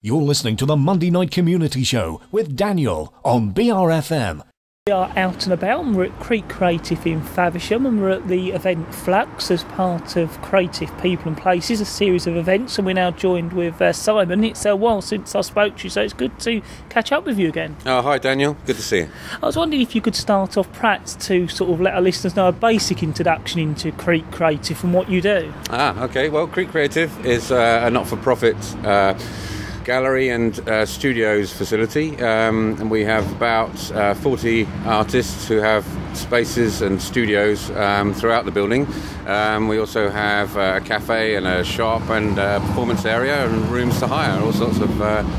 You're listening to the Monday Night Community Show with Daniel on BRFM. We are out and about and we're at Creek Creative in Faversham, and we're at the event Flux as part of Creative People and Places, a series of events, and we're now joined with Simon. It's a while since I spoke to you, so it's good to catch up with you again. Oh, hi Daniel, good to see you. I was wondering if you could start off perhaps to sort of let our listeners know a basic introduction into Creek Creative and what you do. Okay, well Creek Creative is a not-for-profit gallery and studios facility, and we have about 40 artists who have spaces and studios throughout the building. We also have a cafe and a shop and a performance area and rooms to hire, all sorts of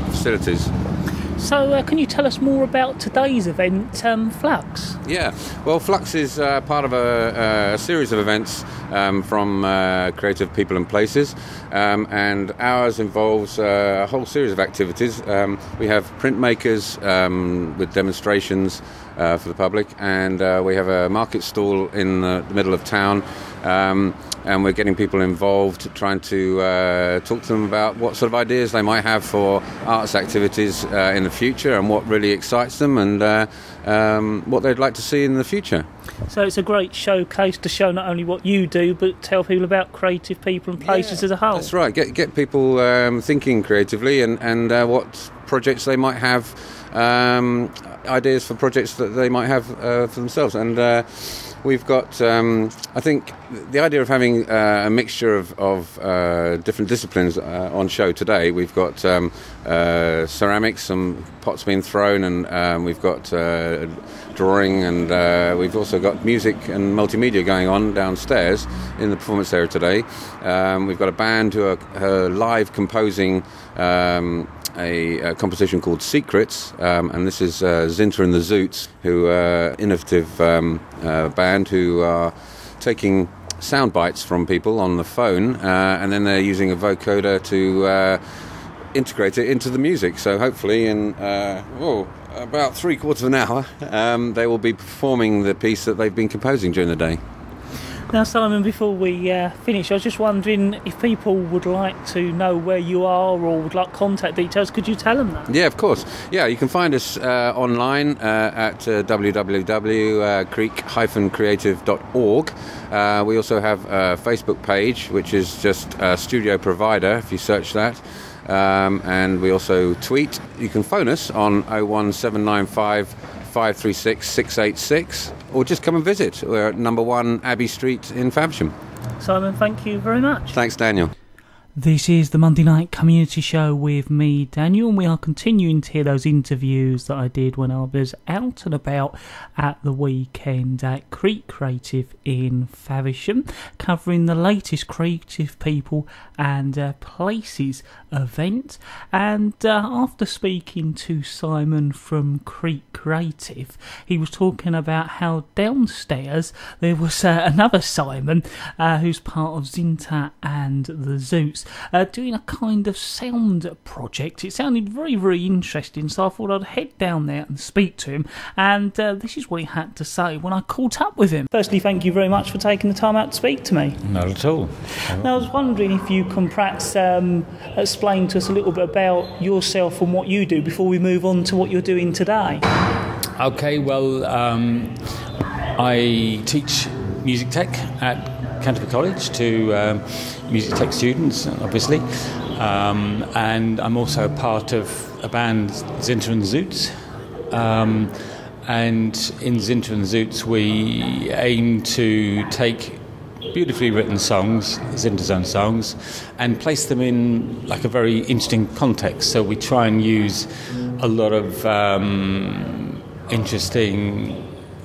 facilities. So can you tell us more about today's event, Flux? Yeah, well Flux is part of a series of events from Creative People and Places, and ours involves a whole series of activities. We have printmakers with demonstrations for the public, and we have a market stall in the middle of town, and we're getting people involved, trying to talk to them about what sort of ideas they might have for arts activities in the future, and what really excites them, and what they'd like to see in the future. So it's a great showcase to show not only what you do, but tell people about Creative People and Places as a whole. That's right, get people thinking creatively, and what projects they might have, ideas for projects that they might have for themselves. And we've got, I think, the idea of having a mixture of different disciplines on show today. We've got ceramics, some pots being thrown, and we've got drawing, and we've also got music and multimedia going on downstairs in the performance area today. We've got a band who are live composing a composition called Secrets, and this is Zinta and the Zoots, who are innovative band who are taking sound bites from people on the phone, and then they're using a vocoder to integrate it into the music. So hopefully in about 3/4 of an hour they will be performing the piece that they've been composing during the day. Now Simon, before we finish, I was just wondering if people would like to know where you are or would like contact details, could you tell them that? Yeah, of course. Yeah, you can find us online at www.creek-creative.org. We also have a Facebook page, which is just Studio Provider, if you search that. And we also tweet. You can phone us on 01795 536 686, or just come and visit. We're at number 1 Abbey Street in Faversham. Simon, thank you very much. Thanks, Daniel. This is the Monday Night Community Show with me, Daniel, and we are continuing to hear those interviews that I did when I was out and about at the weekend at Creek Creative in Faversham, covering the latest Creative People and Places event. And after speaking to Simon from Creek Creative, he was talking about how downstairs there was another Simon who's part of Zinta and the Zoots, doing a kind of sound project. It sounded very, very interesting, so I thought I'd head down there and speak to him, and this is what he had to say when I caught up with him. Firstly, thank you very much for taking the time out to speak to me. Not at all. Now, I was wondering if you can perhaps explain to us a little bit about yourself and what you do before we move on to what you're doing today. Okay, well, I teach music tech at Canterbury College to music tech students, obviously, and I'm also part of a band, Zinta and the Zoots, and in Zinta and the Zoots we aim to take beautifully written songs, Zinta's own songs, and place them in like a very interesting context. So we try and use a lot of interesting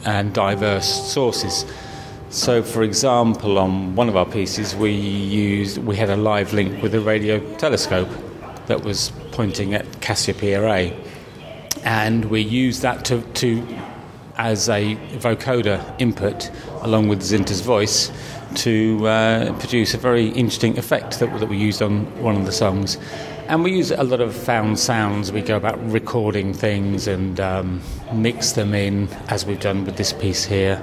and diverse sources. So, for example, on one of our pieces, we had a live link with a radio telescope that was pointing at Cassiopeia A, and we used that to as a vocoder input, along with Zinta's voice, to produce a very interesting effect that we used on one of the songs. And we use a lot of found sounds. We go about recording things and mix them in, as we've done with this piece here.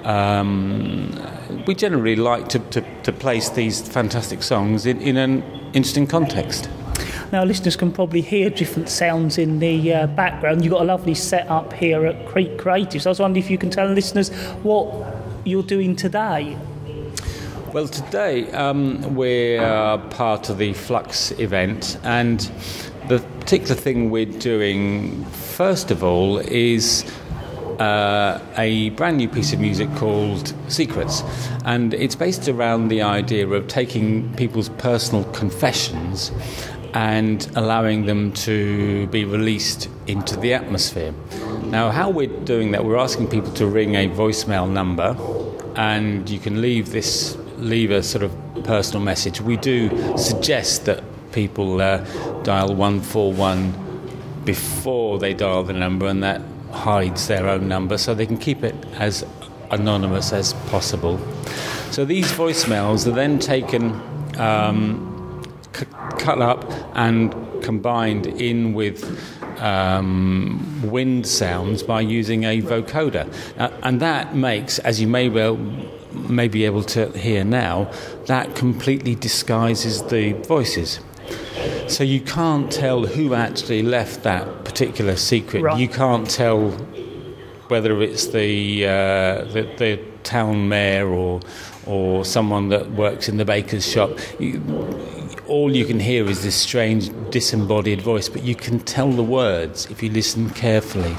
We generally like to place these fantastic songs in an interesting context. Now, listeners can probably hear different sounds in the background. You've got a lovely setup here at Creek Creative. So I was wondering if you can tell listeners what you're doing today. Well, today we're part of the Flux event, and the particular thing we're doing, first of all, is a brand new piece of music called Secrets, and it's based around the idea of taking people's personal confessions and allowing them to be released into the atmosphere. Now, how we're doing that, we're asking people to ring a voicemail number, and you can leave a sort of personal message. We do suggest that people dial 141 before they dial the number, and that hides their own number so they can keep it as anonymous as possible. So these voicemails are then taken, cut up and combined in with wind sounds by using a vocoder, and that makes, as you may be able to hear now, that completely disguises the voices. So you can't tell who actually left that particular secret. Right. You can't tell whether it's the town mayor or someone that works in the baker's shop. All you can hear is this strange disembodied voice, but you can tell the words if you listen carefully.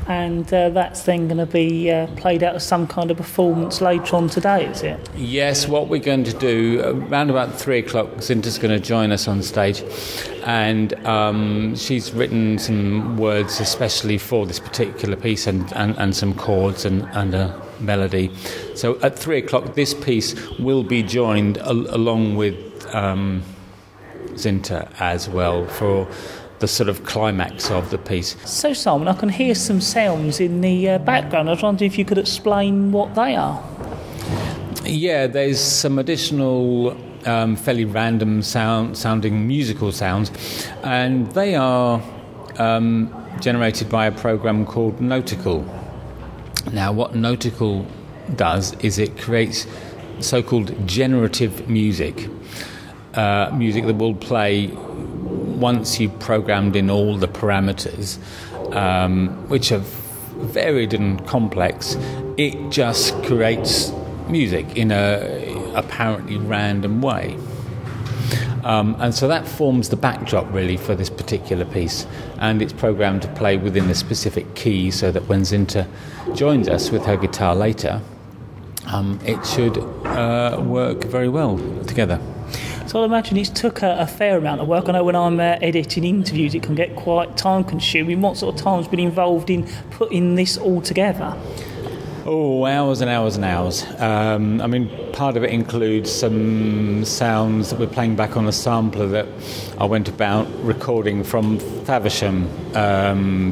And that's then going to be played out as some kind of performance later on today, is it? Yes, what we're going to do, around about 3 o'clock, Zinta's going to join us on stage, and she's written some words especially for this particular piece and some chords and a melody. So at 3 o'clock, this piece will be joined along with Zinta as well for the sort of climax of the piece. So, Simon, I can hear some sounds in the background. I was wondering if you could explain what they are. Yeah, there's some additional fairly random sounding musical sounds, and they are generated by a program called Nautical. Now, what Nautical does is it creates so-called generative music, music that will play once you've programmed in all the parameters, which are varied and complex. It just creates music in a apparently random way. And so that forms the backdrop really for this particular piece, and it's programmed to play within a specific key so that when Zinta joins us with her guitar later, it should work very well together. So I imagine it's took a fair amount of work. I know when I'm editing interviews it can get quite time consuming. What sort of time's been involved in putting this all together? Oh, hours and hours and hours. I mean, part of it includes some sounds that we're playing back on a sampler that I went about recording from Faversham,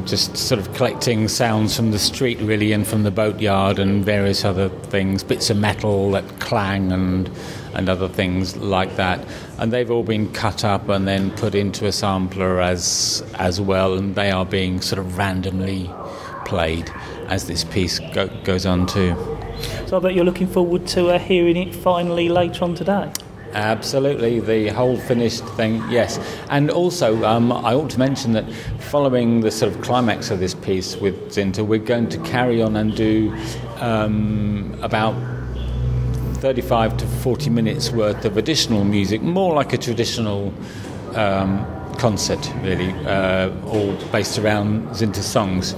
just sort of collecting sounds from the street really and from the boatyard and various other things, bits of metal that clang and other things like that. And they've all been cut up and then put into a sampler as well, and they are being sort of randomly played as this piece goes on too. So I bet you're looking forward to hearing it finally later on today. Absolutely, the whole finished thing, yes. And also, I ought to mention that following the sort of climax of this piece with Zinta, we're going to carry on and do about 35 to 40 minutes worth of additional music, more like a traditional concert, really, all based around Zinta's songs.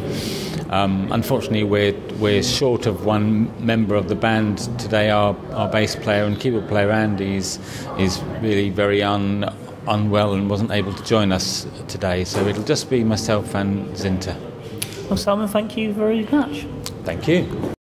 Unfortunately, we're short of one member of the band today. Our bass player and keyboard player Andy is really very unwell and wasn't able to join us today. So it'll just be myself and Zinta. Well, Simon, thank you very much. Thank you.